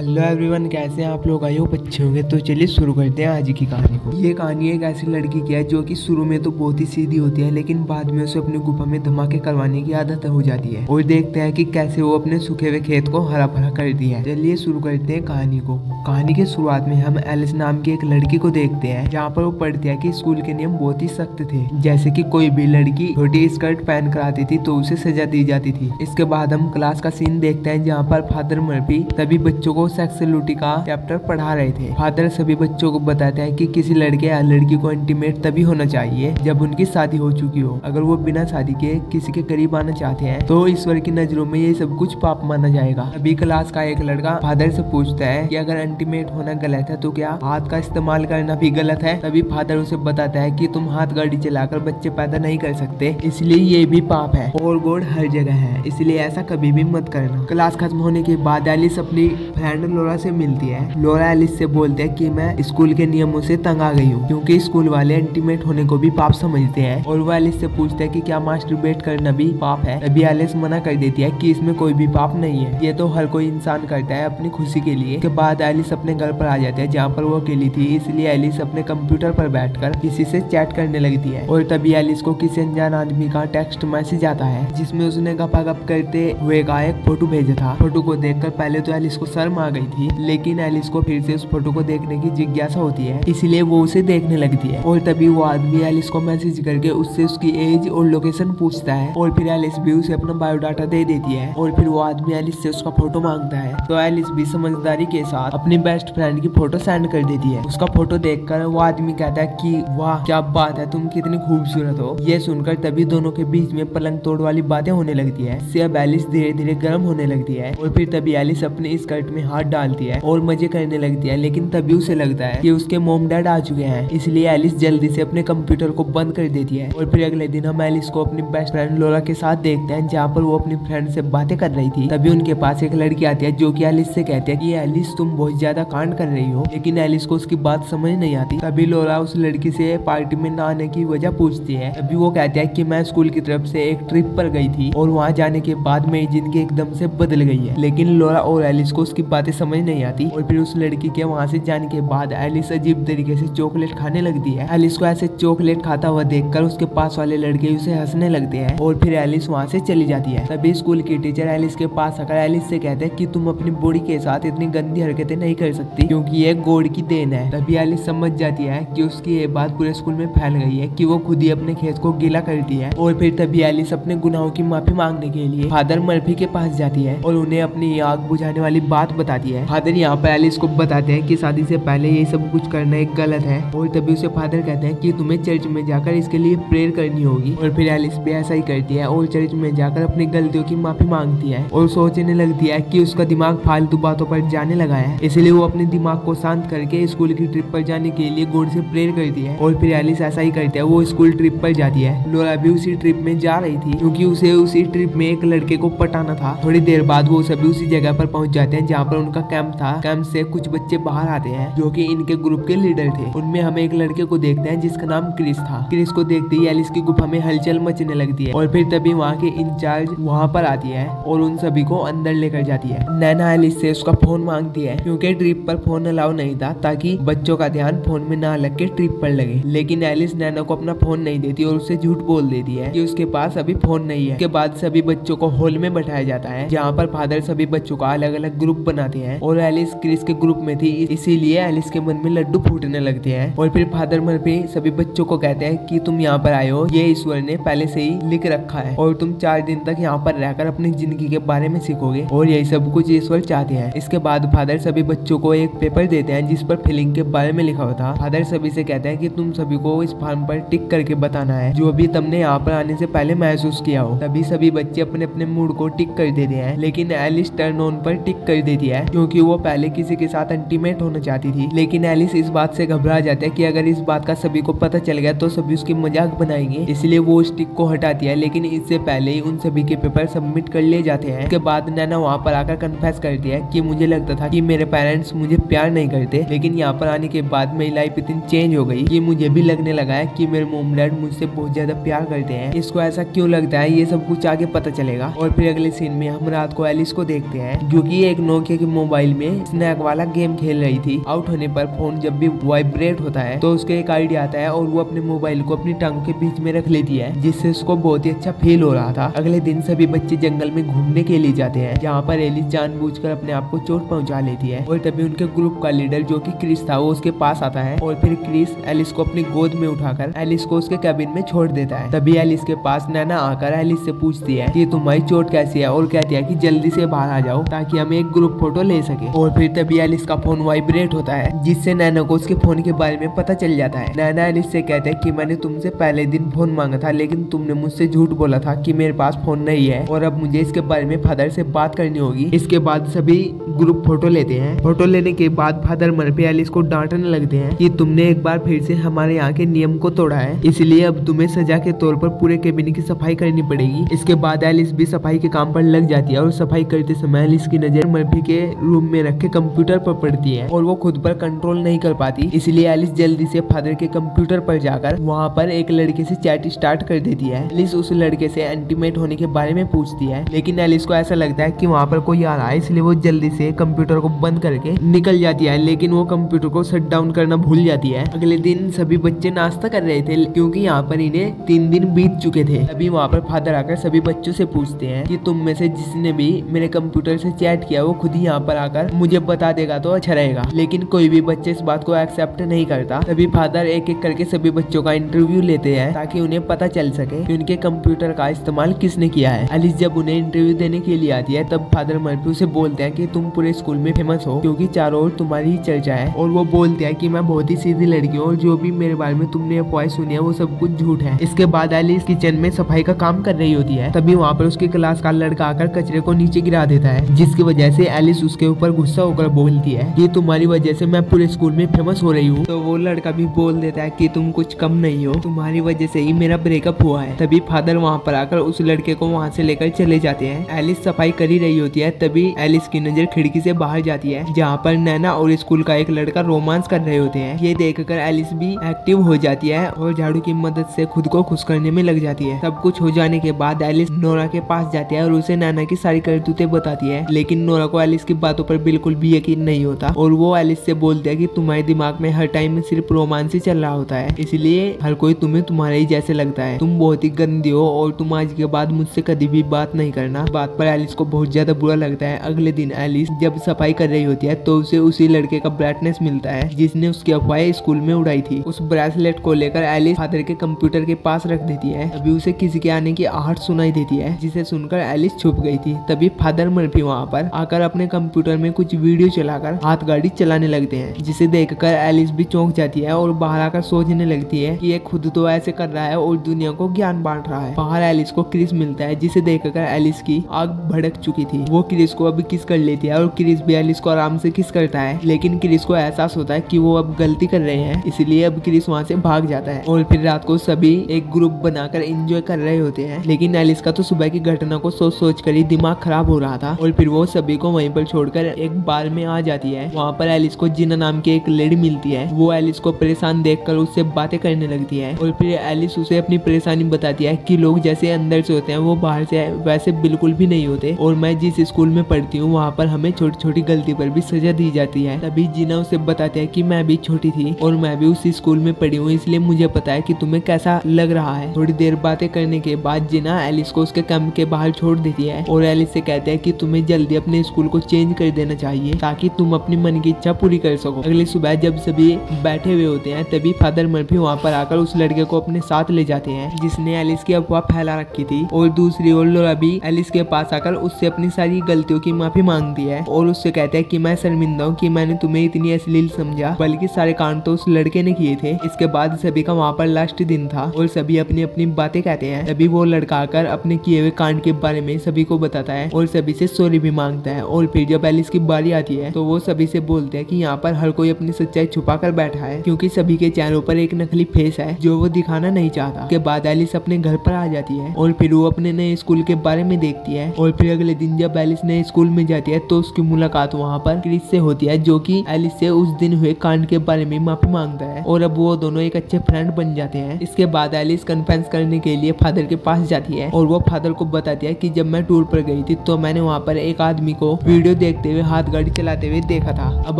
Hello everyone, कैसे हैं आप लोग? आए हो बच्चे होंगे तो चलिए शुरू करते हैं आज की कहानी को। ये कहानी एक ऐसी लड़की की है जो कि शुरू में तो बहुत ही सीधी होती है, लेकिन बाद में उसे अपनी गुफा में धमाके करवाने की आदत हो जाती है। और देखते हैं कि कैसे वो अपने सूखे हुए खेत को हरा भरा कर दिया है। चलिए शुरू करते हैं कहानी को। कहानी के शुरुआत में हम एलिस नाम की एक लड़की को देखते हैं, जहाँ पर वो पढ़ती है कि स्कूल के नियम बहुत ही सख्त थे। जैसे कि कोई भी लड़की छोटी स्कर्ट पहन कर आती थी तो उसे सजा दी जाती थी। इसके बाद हम क्लास का सीन देखते हैं, जहाँ पर फादर मर्फी सभी बच्चों को सेक्सुअलिटी का चैप्टर पढ़ा रहे थे। फादर सभी बच्चों को बताते हैं कि किसी लड़के या लड़की को इंटीमेट तभी होना चाहिए जब उनकी शादी हो चुकी हो। अगर वो बिना शादी के किसी के करीब आना चाहते हैं तो ईश्वर की नजरों में ये सब कुछ पाप माना जाएगा। अभी क्लास का एक लड़का फादर से पूछता है कि अगर इंटीमेट होना गलत है तो क्या हाथ का इस्तेमाल करना भी गलत है? तभी फादर उसे बताता है कि तुम हाथ गाड़ी चलाकर बच्चे पैदा नहीं कर सकते, इसलिए ये भी पाप है और गॉड हर जगह है, इसलिए ऐसा कभी भी मत करना। क्लास खत्म होने के बाद एलिस अपनी फ्रेंड लोरा से मिलती है। लोरा एलिस से बोलते हैं कि मैं स्कूल के नियमों से तंग आ गई हूँ, क्योंकि स्कूल वाले इंटीमेट होने को भी पाप समझते हैं। और वो एलिस से पूछते हैं कि क्या मास्टरबेट करना भी पाप है? तभी एलिस मना कर देती है कि इसमें कोई भी पाप नहीं है, ये तो हर कोई इंसान करता है अपनी खुशी के लिए। के बाद एलिस अपने घर पर आ जाती है, जहाँ पर वो अकेली थी, इसलिए एलिस अपने कंप्यूटर पर बैठकर किसी से चैट करने लगती है। और तभी एलिस को किसी अनजान आदमी का टेक्स्ट मैसेज आता है, जिसमें उसने गपागप करते हुए का एक फोटो भेजा था। फोटो को देखकर पहले तो एलिस को शर्म आ गई थी, लेकिन एलिस को फिर से उस फोटो को देखने की जिज्ञासा होती है, इसलिए वो उसे देखने लगती है। और तभी वो आदमी एलिस को मैसेज करके उससे उसकी एज और लोकेशन पूछता है, और फिर एलिस भी उसे अपना बायोडाटा दे देती है। और फिर वो आदमी एलिस से उसका फोटो मांगता है, तो एलिस भी समझदारी के साथ अपनी बेस्ट फ्रेंड की फोटो सेंड कर देती है। उसका फोटो देखकर वो आदमी कहता है कि वाह क्या बात है, तुम कितनी खूबसूरत हो। ये सुनकर तभी दोनों के बीच में पलंग तोड़ वाली बातें होने लगती है। इससे अब एलिस धीरे धीरे गर्म होने लगती है। और फिर तभी एलिस अपने स्कर्ट में हाथ डालती है और मजे करने लगती है, लेकिन तभी उसे लगता है कि उसके मॉम डैड आ चुके हैं, इसलिए एलिस जल्दी से अपने कंप्यूटर को बंद कर देती है। और फिर अगले दिन हम एलिस को अपनी बेस्ट फ्रेंड लोरा के साथ देखते हैं, जहाँ पर वो अपनी फ्रेंड से बातें कर रही थी। तभी उनके पास एक लड़की आती है जो कि एलिस से कहती है कि एलिस तुम बहुत ज्यादा कांड कर रही हो, लेकिन एलिस को उसकी बात समझ नहीं आती। तभी लोरा उस लड़की से पार्टी में न आने की वजह पूछती है। तभी वो कहती है कि मैं स्कूल की तरफ से एक ट्रिप पर गई थी और वहाँ जाने के बाद मेरी जिंदगी एकदम से बदल गई है। लेकिन लोरा और एलिस को उसकी बातें समझ नहीं आती। और फिर उस लड़की के वहाँ से जाने के बाद एलिस अजीब तरीके से चॉकलेट खाने लगती है। एलिस को ऐसे चॉकलेट खाता हुआ देखकर उसके पास वाले लड़के उसे हंसने लगते हैं और फिर एलिस वहाँ से चली जाती है। तभी स्कूल की टीचर एलिस के पास आकर एलिस से कहते हैं कि तुम अपनी बॉडी के साथ इतनी गंदी हरकतें नहीं कर सकती, क्योंकि ये गॉड की देन है। तभी एलिस समझ जाती है कि उसकी ये बात पूरे स्कूल में फैल गई है कि वो खुद ही अपने खेत को गीला करती है। और फिर तभी एलिस अपने गुनाहों की माफी मांगने के लिए फादर मर्फी के पास जाती है और उन्हें अपनी आग बुझाने वाली बात बताती है। फादर यहाँ पर एलिस को बताते हैं कि शादी से पहले ये सब कुछ करना एक गलत है। और तभी उसे फादर कहते हैं कि तुम्हें चर्च में जाकर इसके लिए प्रेयर करनी होगी। और फिर एलिस भी ऐसा ही करती है और चर्च में जाकर अपनी गलतियों की माफी मांगती है और सोचने लगती है कि उसका दिमाग फालतू बातों पर जाने लगा है, इसलिए वो अपने दिमाग को शांत करके स्कूल की ट्रिप पर जाने के लिए गॉड से प्रेयर करती है। और फिर एलिस ऐसा ही करती है, वो स्कूल ट्रिप पर जाती है। लोरा भी उसी ट्रिप में जा रही थी, क्योंकि उसे उसी ट्रिप में एक लड़के को पटाना था। थोड़ी देर बाद वो सभी उसी जगह पर पहुंच जाते हैं जहाँ पर उनका कैंप था। कैंप से कुछ बच्चे बाहर आते हैं जो कि इनके ग्रुप के लीडर थे। उनमें हम एक लड़के को देखते हैं जिसका नाम क्रिस था। क्रिस को देखते ही एलिस की गुफा में हलचल मचने लगती है। और फिर तभी वहाँ के इंचार्ज वहाँ पर आती है और उन सभी को अंदर लेकर जाती है। नैना एलिस से उसका फोन मांगती है, क्योंकि ट्रिप पर फोन अलाउ नहीं था, ताकि बच्चों का ध्यान फोन में ना लग के ट्रिप पर लगे। लेकिन एलिस नैना को अपना फोन नहीं देती और उसे झूठ बोल देती है कि उसके पास अभी फोन नहीं है। उसके बाद सभी बच्चों को हॉल में बैठाया जाता है, जहाँ पर फादर सभी बच्चों का अलग अलग ग्रुप बनाते हैं। और एलिस क्रिस के ग्रुप में थी, इसीलिए एलिस के मन में लड्डू फूटने लगते हैं। और फिर फादर मर्फी सभी बच्चों को कहते हैं कि तुम यहाँ पर आए हो, ये ईश्वर ने पहले से ही लिख रखा है और तुम 4 दिन तक यहाँ पर रहकर अपनी जिंदगी के बारे में सीखोगे, और यही सब कुछ ईश्वर चाहते हैं। इसके बाद फादर सभी बच्चों को एक पेपर देते हैं जिस पर फीलिंग के बारे में लिखा हुआ था। फादर सभी से कहते हैं कि तुम सभी को इस फॉर्म पर टिक करके बताना है जो भी तुमने यहाँ पर आने से पहले महसूस किया हो। तभी सभी बच्चे अपने अपने मूड को टिक कर देते हैं, लेकिन एलिस टर्न ऑन पर टिक कर देती है, क्योंकि वो पहले किसी के साथ इंटीमेट होना चाहती थी। लेकिन एलिस इस बात से घबरा जाता है कि अगर इस बात का सभी को पता चल गया तो सभी उसकी मजाक बनाएंगे, इसलिए वो उस टिक को हटाती है। लेकिन इससे पहले ही उन सभी के पेपर सबमिट कर लिए जाते हैं। इसके बाद नैना वहाँ पर आकर कन्फेस करती है कि मुझे लगता था कि मेरे पेरेंट्स मुझे प्यार नहीं करते, लेकिन यहाँ पर आने के बाद मेरी लाइफ इतनी चेंज हो गई कि मुझे भी लगने लगा है कि मेरे मॉम डैड मुझसे बहुत ज्यादा प्यार करते हैं। इसको ऐसा क्यों लगता है ये सब कुछ आगे पता चलेगा। और फिर अगले सीन में हम रात को एलिस को देखते हैं, जो कि एक नोकिया की मोबाइल में स्नैक वाला गेम खेल रही थी। आउट होने पर फोन जब भी वाइब्रेट होता है तो उसके एक आइडिया आता है और वो अपने मोबाइल को अपनी टांगों के बीच में रख लेती है, जिससे उसको बहुत ही अच्छा फील हो रहा था। अगले दिन सभी बच्चे जंगल में घूमने के लिए जाते हैं, जहाँ पर एलिस जानबूझकर अपने आप को चोट पहुंचा लेती है। और तभी उनके ग्रुप का लीडर जो कि क्रिस था वो उसके पास आता है और फिर क्रिस एलिस को अपनी गोद में उठाकर एलिस को उसके कैबिन में छोड़ देता है। तभी एलिस के पास नैना आकर एलिस से पूछती है कि तुम्हारी चोट कैसी है और कहती है कि जल्दी से बाहर आ जाओ ताकि हम एक ग्रुप फोटो ले सके। और फिर तभी एलिस का फोन वाइब्रेट होता है, जिससे नैना को उसके फोन के बारे में पता चल जाता है। नैना एलिस से कहते हैं कि मैंने तुमसे पहले दिन फोन मांगा था, लेकिन तुमने मुझसे झूठ बोला था कि मेरे पास फोन नहीं है और अब मुझे इसके बारे में फादर से बात करनी होगी। इसके बाद सभी ग्रुप फोटो लेते हैं। फोटो लेने के बाद फादर मर्फी एलिस को डांटने लगते हैं कि तुमने एक बार फिर से हमारे यहाँ के नियम को तोड़ा है, इसलिए अब तुम्हें सजा के तौर पर पूरे केबिन की सफाई करनी पड़ेगी। इसके बाद एलिस भी सफाई के काम पर लग जाती है और सफाई करते समय एलिस की नजर मर्फी के रूम में रखे कंप्यूटर पर पड़ती है और वो खुद पर कंट्रोल नहीं कर पाती, इसलिए एलिस जल्दी से फादर के कंप्यूटर पर जाकर वहाँ पर एक लड़के से चैट स्टार्ट कर देती है। एलिस उस लड़के से इंटीमेट होने के बारे में पूछती है, लेकिन एलिस को ऐसा लगता है कि वहाँ पर कोई आ रहा है, इसलिए वो जल्दी से कंप्यूटर को बंद करके निकल जाती है, लेकिन वो कंप्यूटर को शट डाउन करना भूल जाती है। अगले दिन सभी बच्चे नाश्ता कर रहे थे क्योंकि यहाँ पर इन्हें 3 दिन बीत चुके थे। अभी वहाँ पर फादर आकर सभी बच्चों से पूछते हैं कि तुम में से जिसने भी मेरे कंप्यूटर से चैट किया वो खुद ही यहाँ पर आकर मुझे बता देगा तो अच्छा रहेगा, लेकिन कोई भी बच्चे इस बात को एक्सेप्ट नहीं करता। तभी फादर एक एक करके सभी बच्चों का इंटरव्यू लेते हैं ताकि उन्हें पता चल सके कि उनके कंप्यूटर का इस्तेमाल किसने किया है। एलिस जब उन्हें इंटरव्यू देने के लिए आती है तब फादर मर्फी से बोलते हैं कि तुम पूरे स्कूल में फेमस हो क्योंकि चारों ओर तुम्हारी ही चर्चा है, और वो बोलते हैं कि मैं बहुत ही सीधी लड़की हूँ और जो भी मेरे बारे में तुमने अफवाहें सुनी है वो सब कुछ झूठ है। इसके बाद एलिस किचन में सफाई का काम कर रही होती है, तभी वहाँ पर उसकी क्लास का लड़का आकर कचरे को नीचे गिरा देता है, जिसकी वजह से एलिस उसके ऊपर गुस्सा होकर बोलती है कि तुम्हारी वजह से मैं पूरे स्कूल में फेमस हो रही हूँ। तो वो लड़का भी बोल देता है कि तुम कुछ कम नहीं हो, तुम्हारी वजह से ही मेरा ब्रेकअप हुआ है। तभी फादर वहाँ पर आकर उस लड़के को वहाँ से लेकर चले जाते हैं। एलिस सफाई कर ही रही होती है, तभी एलिस की नजर खिड़की से बाहर जाती है जहाँ पर नैना और स्कूल का एक लड़का रोमांस कर रहे होते हैं। ये देखकर एलिस भी एक्टिव हो जाती है और झाड़ू की मदद से खुद को खुश करने में लग जाती है। सब कुछ हो जाने के बाद एलिस नोरा के पास जाती है और उसे नैना की सारी करतूतें बताती है, लेकिन नोरा को एलिस की बातों पर बिल्कुल भी यकीन नहीं होता और वो एलिस से बोलती है कि तुम्हारे दिमाग में हर टाइम में सिर्फ रोमांस ही चल रहा होता है, इसलिए हर कोई तुम्हें तुम्हारे ही जैसे लगता है, तुम बहुत ही गंदी हो और तुम आज के बाद मुझसे कभी भी बात नहीं करना। बात पर एलिस को बहुत ज्यादा बुरा लगता है। अगले दिन एलिस जब सफाई कर रही होती है तो उसे उसी लड़के का ब्राइटनेस मिलता है जिसने उसकी अफवाहें स्कूल में उड़ाई थी। उस ब्रेसलेट को लेकर एलिस फादर के कंप्यूटर के पास रख देती है। अभी उसे किसी के आने की आहट सुनाई देती है, जिसे सुनकर एलिस छुप गई थी। तभी फादर मर्फी वहाँ पर आकर अपने कंप्यूटर में कुछ वीडियो चलाकर हाथ गाड़ी चलाने लगते हैं, जिसे देखकर एलिस भी चौंक जाती है और बाहर आकर सोचने लगती है कि ये खुद तो ऐसे कर रहा है और दुनिया को ज्ञान बांट रहा है। बाहर एलिस को क्रिस मिलता है, जिसे देखकर एलिस की आग भड़क चुकी थी। वो क्रिस को अब किस कर लेती है और क्रिस भी एलिस को आराम से किस करता है, लेकिन क्रिस को एहसास होता है कि वो अब गलती कर रहे हैं, इसलिए अब क्रिस वहाँ से भाग जाता है। और फिर रात को सभी एक ग्रुप बनाकर एंजॉय कर रहे होते हैं, लेकिन एलिस का तो सुबह की घटना को सोच सोच कर ही दिमाग खराब हो रहा था और फिर वो सभी को वहीं पर छोड़कर एक बार में आ जाती है। वहाँ पर एलिस को जिना नाम की एक लेडी मिलती है। वो एलिस को परेशान देखकर उससे बातें करने लगती है और फिर एलिस उसे अपनी परेशानी बताती है कि लोग जैसे अंदर से होते हैं वो बाहर से वैसे बिल्कुल भी नहीं होते, और मैं जिस स्कूल में पढ़ती हूँ वहाँ पर हमें छोटी छोटी गलती पर भी सजा दी जाती है। तभी जिना उसे बताती है कि मैं भी छोटी थी और मैं भी उसी स्कूल में पढ़ी हूँ, इसलिए मुझे पता है कि तुम्हें कैसा लग रहा है। थोड़ी देर बातें करने के बाद जिना एलिस को उसके कैंप के बाहर छोड़ देती है और एलिस से कहते हैं कि तुम्हें जल्दी अपने स्कूल को चेंज कर देना चाहिए ताकि तुम अपनी मन की इच्छा पूरी कर सको। अगली सुबह जब सभी बैठे हुए होते हैं तभी फादर मर्फी वहाँ पर आकर उस लड़के को अपने साथ ले जाते हैं जिसने एलिस की अफवाह फैला रखी थी, और दूसरी ओर लोरा भी एलिस के पास आकर उससे अपनी सारी गलतियों की माफी मांगती है और उससे कहते हैं कि मैं शर्मिंदा हूँ कि मैंने तुम्हें इतनी अश्लील समझा, बल्कि सारे कांड तो उस लड़के ने किए थे। इसके बाद सभी का वहाँ पर लास्ट दिन था और सभी अपनी अपनी बातें कहते हैं। तभी वो लड़का आकर अपने किए हुए कांड के बारे में सभी को बताता है और सभी से सॉरी भी मांगता है। और फिर जब एलिस की बारी आती है तो वो सभी से बोलते हैं कि यहाँ पर हर कोई अपनी सच्चाई छुपा कर बैठा है क्योंकि सभी के चेहरों पर एक नकली फेस है जो वो दिखाना नहीं चाहता। के बाद एलिस अपने घर पर आ जाती है और फिर वो अपने नए स्कूल के बारे में देखती है। और फिर अगले दिन जब एलिस नए स्कूल में जाती है तो उसकी मुलाकात वहाँ पर क्रिस से होती है, जो कि एलिस से उस दिन हुए कांड के बारे में माफी मांगता है और अब वो दोनों एक अच्छे फ्रेंड बन जाते हैं। इसके बाद एलिस कन्फेस करने के लिए फादर के पास जाती है और वो फादर को बताती है कि जब मैं टूर पर गई थी तो मैंने वहाँ पर एक आदमी को वीडियो वीडियो देखते हुए हाथ गाड़ी चलाते हुए देखा था। अब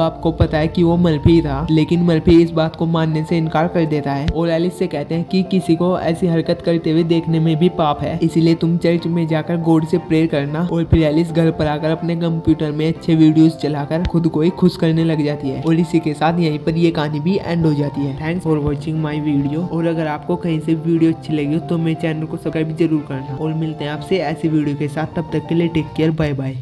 आपको पता है कि वो मर्फी था, लेकिन मर्फी इस बात को मानने से इनकार कर देता है और एलिस से कहते हैं कि किसी को ऐसी हरकत करते हुए देखने में भी पाप है, इसीलिए तुम चर्च में जाकर गॉड से प्रेयर करना। और फिर एलिस घर पर आकर अपने कंप्यूटर में अच्छे वीडियोस चलाकर खुद को ही खुश करने लग जाती है और इसी के साथ यहीं पर ये कहानी भी एंड हो जाती है। Thanks for watching my video. और अगर आपको कहीं से वीडियो अच्छी लगी हो तो मेरे चैनल को सब्सक्राइब जरूर करना और मिलते हैं आपसे ऐसी वीडियो के साथ। तब तक के लिए टेक केयर, बाय बाय।